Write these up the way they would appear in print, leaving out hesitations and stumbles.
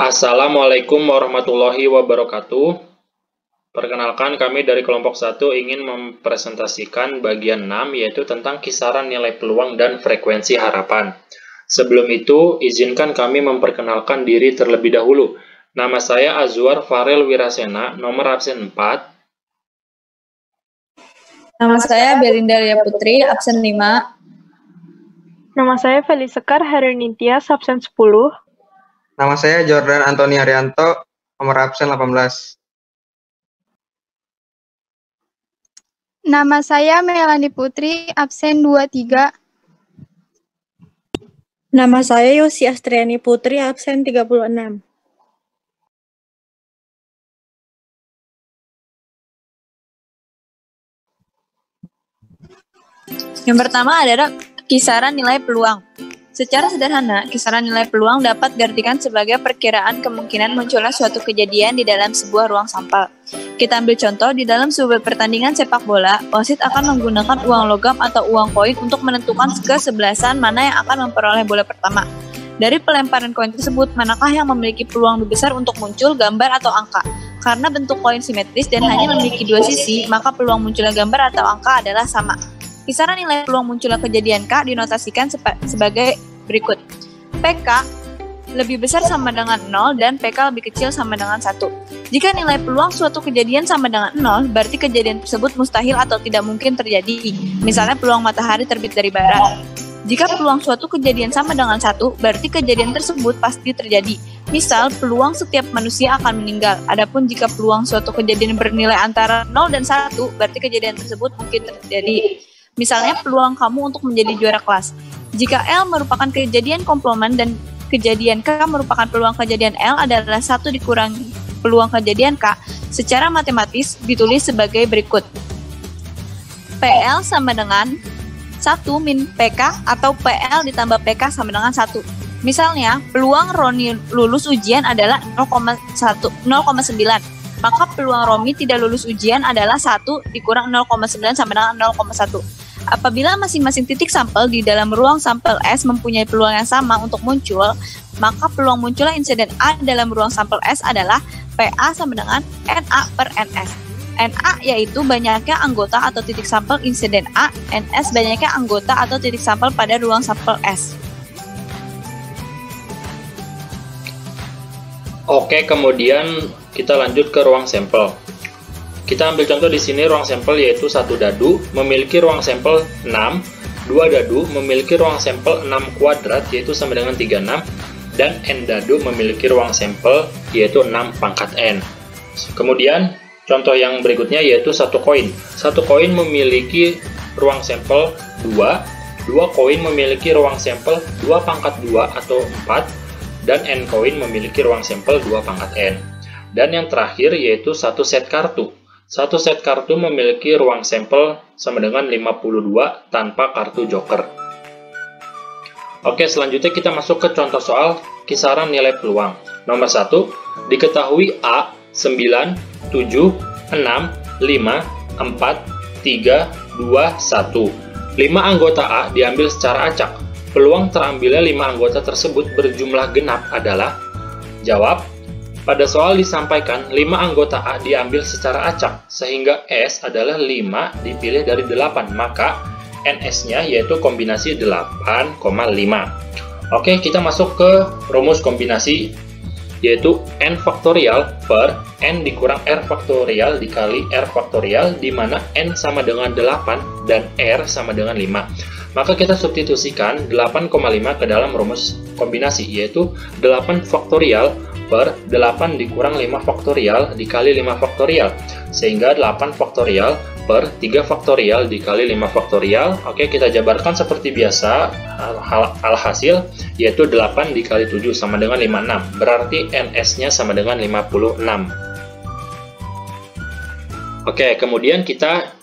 Assalamualaikum warahmatullahi wabarakatuh. Perkenalkan, kami dari kelompok 1 ingin mempresentasikan bagian 6, yaitu tentang kisaran nilai peluang dan frekuensi harapan. Sebelum itu, izinkan kami memperkenalkan diri terlebih dahulu. Nama saya Azwar Farel Wirasena, nomor absen 4. Nama saya Belinda Lia Putri, absen 5. Nama saya Feli Sekar Harinitya, absen 10. Nama saya Jordan Antoni Haryanto, nomor absen 18. Nama saya Melani Putri, absen 23. Nama saya Yosi Astriani Putri, absen 36. Yang pertama adalah kisaran nilai peluang. Secara sederhana, kisaran nilai peluang dapat diartikan sebagai perkiraan kemungkinan munculnya suatu kejadian di dalam sebuah ruang sampel. Kita ambil contoh, di dalam sebuah pertandingan sepak bola, wasit akan menggunakan uang logam atau uang koin untuk menentukan kesebelasan mana yang akan memperoleh bola pertama. Dari pelemparan koin tersebut, manakah yang memiliki peluang lebih besar untuk muncul gambar atau angka? Karena bentuk koin simetris dan hanya memiliki dua sisi, maka peluang munculnya gambar atau angka adalah sama. Kisaran nilai peluang munculnya kejadian K dinotasikan sebagai berikut. PK lebih besar sama dengan 0 dan PK lebih kecil sama dengan 1. Jika nilai peluang suatu kejadian sama dengan 0, berarti kejadian tersebut mustahil atau tidak mungkin terjadi. Misalnya peluang matahari terbit dari barat. Jika peluang suatu kejadian sama dengan 1, berarti kejadian tersebut pasti terjadi. Misal, peluang setiap manusia akan meninggal. Adapun jika peluang suatu kejadian bernilai antara 0 dan 1, berarti kejadian tersebut mungkin terjadi. Misalnya, peluang kamu untuk menjadi juara kelas. Jika L merupakan kejadian komplement dan kejadian K merupakan peluang kejadian L adalah 1 dikurangi peluang kejadian K, secara matematis ditulis sebagai berikut. PL sama dengan 1 min PK atau PL ditambah PK sama dengan 1. Misalnya, peluang Roni lulus ujian adalah 0,9. Maka peluang Romi tidak lulus ujian adalah 1 dikurang 0,9 sama dengan 0,1. Apabila masing-masing titik sampel di dalam ruang sampel S mempunyai peluang yang sama untuk muncul, maka peluang munculnya insiden A dalam ruang sampel S adalah PA sama dengan NA per NS. NA yaitu banyaknya anggota atau titik sampel insiden A, NS banyaknya anggota atau titik sampel pada ruang sampel S. Oke, kemudian kita lanjut ke ruang sampel. Kita ambil contoh di sini ruang sampel yaitu 1 dadu memiliki ruang sampel 6, 2 dadu memiliki ruang sampel 6 kuadrat yaitu sama dengan 36, dan n dadu memiliki ruang sampel yaitu 6 pangkat n. Kemudian contoh yang berikutnya yaitu 1 koin. 1 koin memiliki ruang sampel 2, 2 koin memiliki ruang sampel 2 pangkat 2 atau 4, dan n koin memiliki ruang sampel 2 pangkat n. Dan yang terakhir yaitu 1 set kartu. 1 set kartu memiliki ruang sampel sama dengan 52 tanpa kartu joker. Oke, selanjutnya kita masuk ke contoh soal kisaran nilai peluang. Nomor 1, diketahui A 9, 7, 6, 5, 4, 3, 2, 1. 5 anggota A diambil secara acak. Peluang terambilnya 5 anggota tersebut berjumlah genap adalah. Jawab. Pada soal disampaikan 5 anggota A diambil secara acak, sehingga S adalah 5 dipilih dari 8, maka NS-nya yaitu kombinasi 8,5. Oke, kita masuk ke rumus kombinasi, yaitu N faktorial per N dikurang R faktorial dikali R faktorial, di mana N sama dengan 8 dan R sama dengan 5. Maka kita substitusikan 8,5 ke dalam rumus kombinasi, yaitu 8 faktorial per 8 dikurang 5 faktorial dikali 5 faktorial, sehingga 8 faktorial per 3 faktorial dikali 5 faktorial. Oke, kita jabarkan seperti biasa, alhasil yaitu 8 dikali 7 sama dengan 56, berarti NS-nya sama dengan 56. Oke, kemudian kita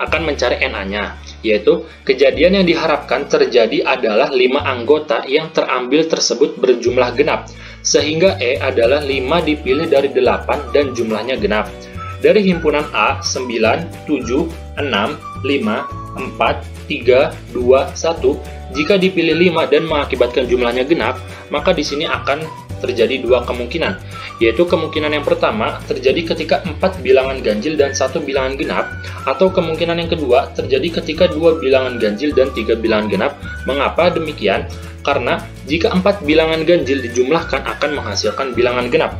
akan mencari NA-nya, yaitu kejadian yang diharapkan terjadi adalah 5 anggota yang terambil tersebut berjumlah genap, sehingga E adalah 5 dipilih dari 8 dan jumlahnya genap. Dari himpunan A, 9, 7, 6, 5, 4, 3, 2, 1, jika dipilih 5 dan mengakibatkan jumlahnya genap, maka di sini akan terjadi dua kemungkinan, yaitu kemungkinan yang pertama terjadi ketika 4 bilangan ganjil dan 1 bilangan genap, atau kemungkinan yang kedua terjadi ketika 2 bilangan ganjil dan 3 bilangan genap. Mengapa demikian? Karena jika 4 bilangan ganjil dijumlahkan akan menghasilkan bilangan genap,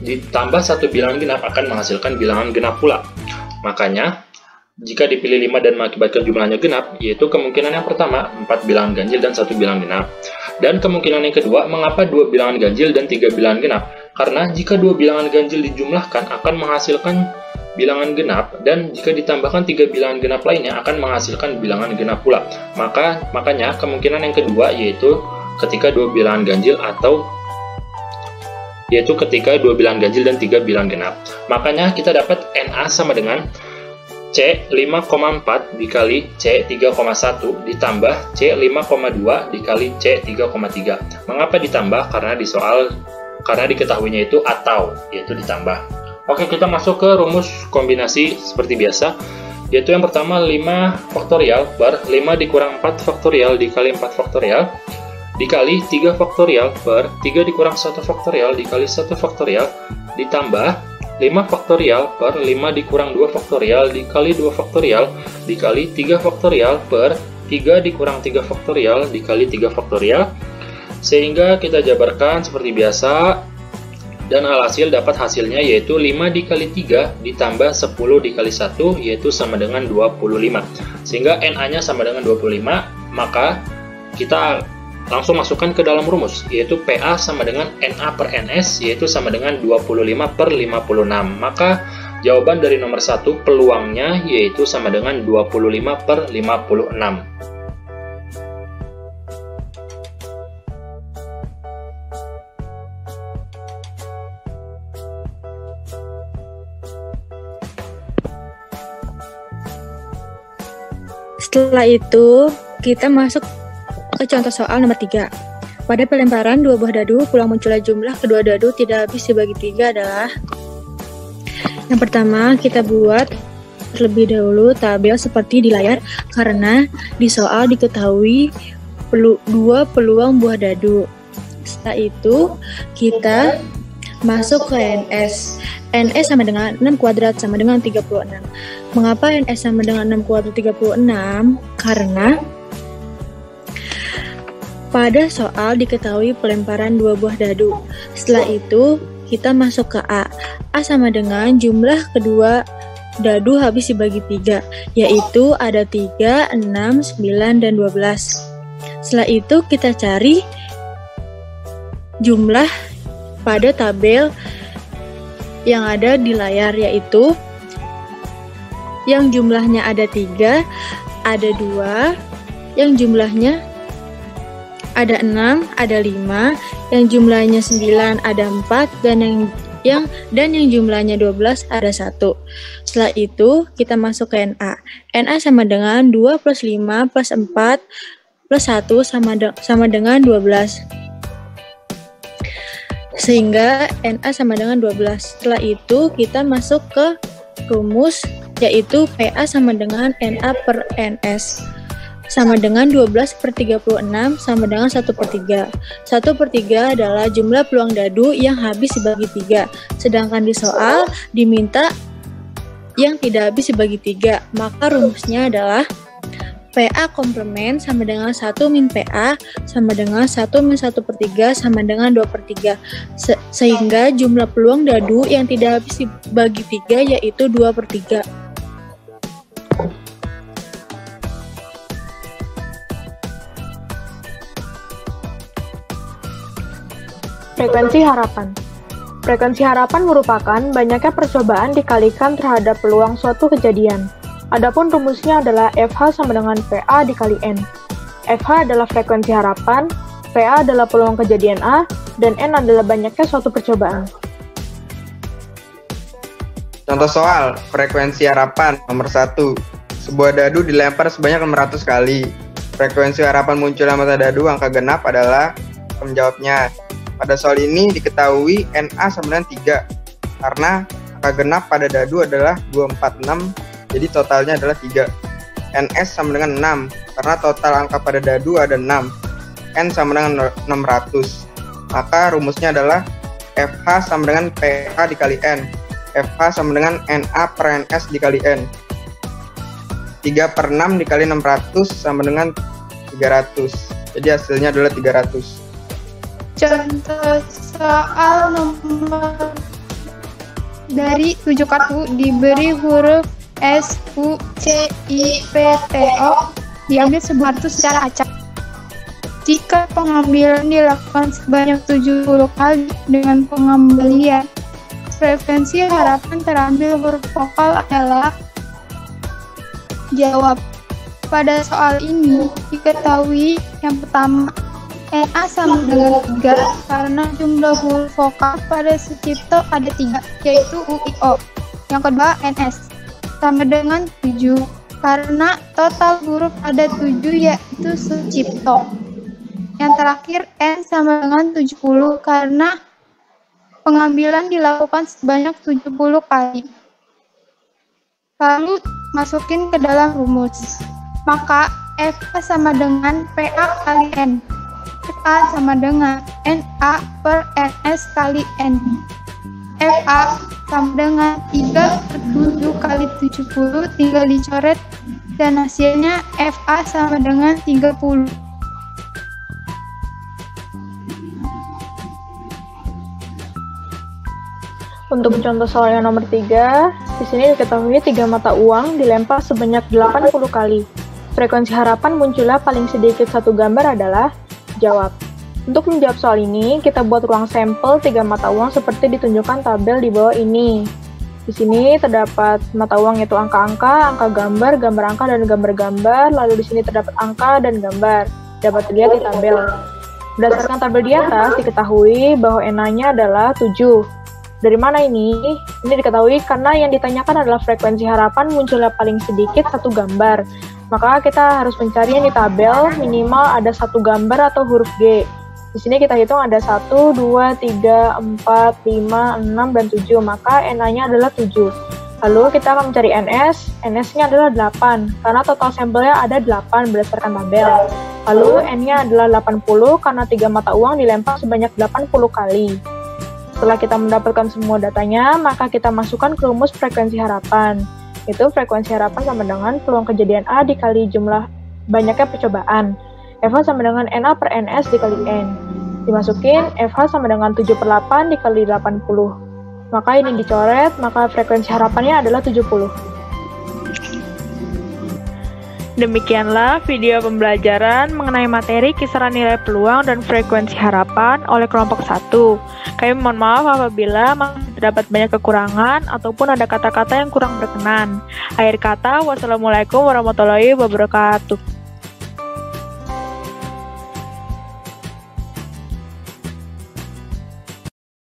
ditambah 1 bilangan genap akan menghasilkan bilangan genap pula. Makanya, jika dipilih 5 dan mengakibatkan jumlahnya genap, yaitu kemungkinan yang pertama, 4 bilangan ganjil dan 1 bilangan genap. Dan kemungkinan yang kedua, mengapa 2 bilangan ganjil dan 3 bilangan genap? Karena jika 2 bilangan ganjil dijumlahkan akan menghasilkan bilangan genap, dan jika ditambahkan 3 bilangan genap lainnya akan menghasilkan bilangan genap pula. Makanya kemungkinan yang kedua yaitu ketika 2 bilangan ganjil yaitu ketika 2 bilangan ganjil dan 3 bilangan genap. Makanya kita dapat NA sama dengan C 5,4 dikali C 3,1 ditambah C 5,2 dikali C 3,3. Mengapa ditambah? Karena diketahuinya itu atau, yaitu ditambah. Oke, kita masuk ke rumus kombinasi seperti biasa, yaitu yang pertama 5 faktorial per 5 dikurang 4 faktorial dikali 4 faktorial dikali 3 faktorial per 3 dikurang 1 faktorial dikali 1 faktorial ditambah 5 faktorial per 5 dikurang 2 faktorial dikali 2 faktorial dikali 3 faktorial per 3 dikurang 3 faktorial dikali 3 faktorial, sehingga kita jabarkan seperti biasa dan alhasil dapat hasilnya yaitu 5 dikali 3 ditambah 10 dikali 1 yaitu sama dengan 25, sehingga NA-nya sama dengan 25. Maka kita langsung masukkan ke dalam rumus, yaitu PA sama dengan NA per NS, yaitu sama dengan 25 per 56. Maka jawaban dari nomor 1 peluangnya yaitu sama dengan 25 per 56. Setelah itu, kita masuk ke contoh soal nomor 3. Pada pelemparan 2 buah dadu, peluang munculnya jumlah kedua dadu tidak habis dibagi 3 adalah. Yang pertama, kita buat terlebih dahulu tabel seperti di layar, karena di soal diketahui 2 peluang buah dadu. Setelah itu, kita masuk ke NS. NS sama dengan 6 kuadrat sama dengan 36. Mengapa NS sama dengan 6 kuadrat 36? Karena pada soal diketahui pelemparan 2 buah dadu. Setelah itu, kita masuk ke A. A sama dengan jumlah kedua dadu habis dibagi 3, yaitu ada 3, 6, 9, dan 12. Setelah itu, kita cari jumlah pada tabel yang ada di layar, yaitu yang jumlahnya ada 3, ada 2, yang jumlahnya ada 6, ada 5, yang jumlahnya 9, ada 4, dan yang jumlahnya 12, ada 1. Setelah itu, kita masuk ke NA. NA sama dengan 2 plus 5 plus 4 plus 1 sama dengan 12. Sehingga NA sama dengan 12. Setelah itu kita masuk ke rumus, yaitu PA sama dengan NA per NS sama dengan 12 per 36 sama dengan 1 per 3. 1 per 3 adalah jumlah peluang dadu yang habis dibagi 3. Sedangkan di soal diminta yang tidak habis dibagi 3. Maka rumusnya adalah PA komplement sama dengan 1 min PA sama dengan 1 min 1 per 3 sama dengan 2 per 3. Sehingga jumlah peluang dadu yang tidak habis dibagi 3 yaitu 2 per 3. Frekuensi harapan. Frekuensi harapan merupakan banyaknya percobaan dikalikan terhadap peluang suatu kejadian. Adapun rumusnya adalah FH sama dengan PA dikali N. FH adalah frekuensi harapan, PA adalah peluang kejadian A, dan N adalah banyaknya suatu percobaan. Contoh soal, frekuensi harapan nomor 1. Sebuah dadu dilempar sebanyak 600 kali. Frekuensi harapan munculnya masa dadu angka genap adalah penjawabnya. Pada soal ini diketahui NA sama dengan 3, karena angka genap pada dadu adalah 246, jadi totalnya adalah 3. NS sama dengan 6, karena total angka pada dadu ada 6. N sama dengan 600. maka rumusnya adalah FH sama dengan PA dikali N. FH sama dengan NA per NS dikali N. 3/6 dikali 600 sama dengan 300. Jadi hasilnya adalah 300. Contoh soal nomor dari 7 kartu diberi huruf S, U, C, I, P, T, O diambil sebuah kartu secara acak. Jika pengambilan dilakukan sebanyak 70 kali dengan pengembalian, frekuensi harapan terambil huruf vokal adalah. Jawab. Pada soal ini diketahui yang pertama NA sama dengan 3 karena jumlah huruf vokal pada Sucipto ada 3, yaitu UIO. Yang kedua NS sama dengan 7 karena total huruf ada 7 yaitu Sucipto. Yang terakhir N sama dengan 70 karena pengambilan dilakukan sebanyak 70 kali. Lalu masukin ke dalam rumus. Maka FA sama dengan PA kali N. FA sama dengan NA per NS kali N. FA sama dengan 3/7 kali 70, tinggal dicoret, dan hasilnya FA sama dengan 30. Untuk contoh soal yang nomor 3, di sini diketahui 3 mata uang dilempar sebanyak 80 kali. Frekuensi harapan munculnya paling sedikit satu gambar adalah. Jawab. Untuk menjawab soal ini, kita buat ruang sampel 3 mata uang seperti ditunjukkan tabel di bawah ini. Di sini terdapat mata uang yaitu angka-angka, angka gambar, gambar angka, dan gambar-gambar. Lalu di sini terdapat angka dan gambar. Dapat dilihat di tabel. Berdasarkan tabel di atas, diketahui bahwa NA-nya adalah 7. Dari mana ini? Ini diketahui karena yang ditanyakan adalah frekuensi harapan munculnya paling sedikit satu gambar. Maka kita harus mencari yang di tabel minimal ada satu gambar atau huruf G. Di sini kita hitung ada 1, 2, 3, 4, 5, 6, dan 7. Maka NA-nya adalah 7. Lalu kita akan mencari NS. NS-nya adalah 8 karena total sampelnya ada 8 berdasarkan tabel. Lalu N-nya adalah 80 karena 3 mata uang dilempar sebanyak 80 kali. Setelah kita mendapatkan semua datanya, maka kita masukkan ke rumus frekuensi harapan. Itu frekuensi harapan sama dengan peluang kejadian A dikali jumlah banyaknya percobaan. FH sama dengan NA per NS dikali N. Dimasukin, FH sama dengan 7/8 dikali 80. Maka ini dicoret, maka frekuensi harapannya adalah 70. Demikianlah video pembelajaran mengenai materi kisaran nilai peluang dan frekuensi harapan oleh kelompok 1. Kami mohon maaf apabila terdapat banyak kekurangan ataupun ada kata-kata yang kurang berkenan. Akhir kata, wassalamualaikum warahmatullahi wabarakatuh.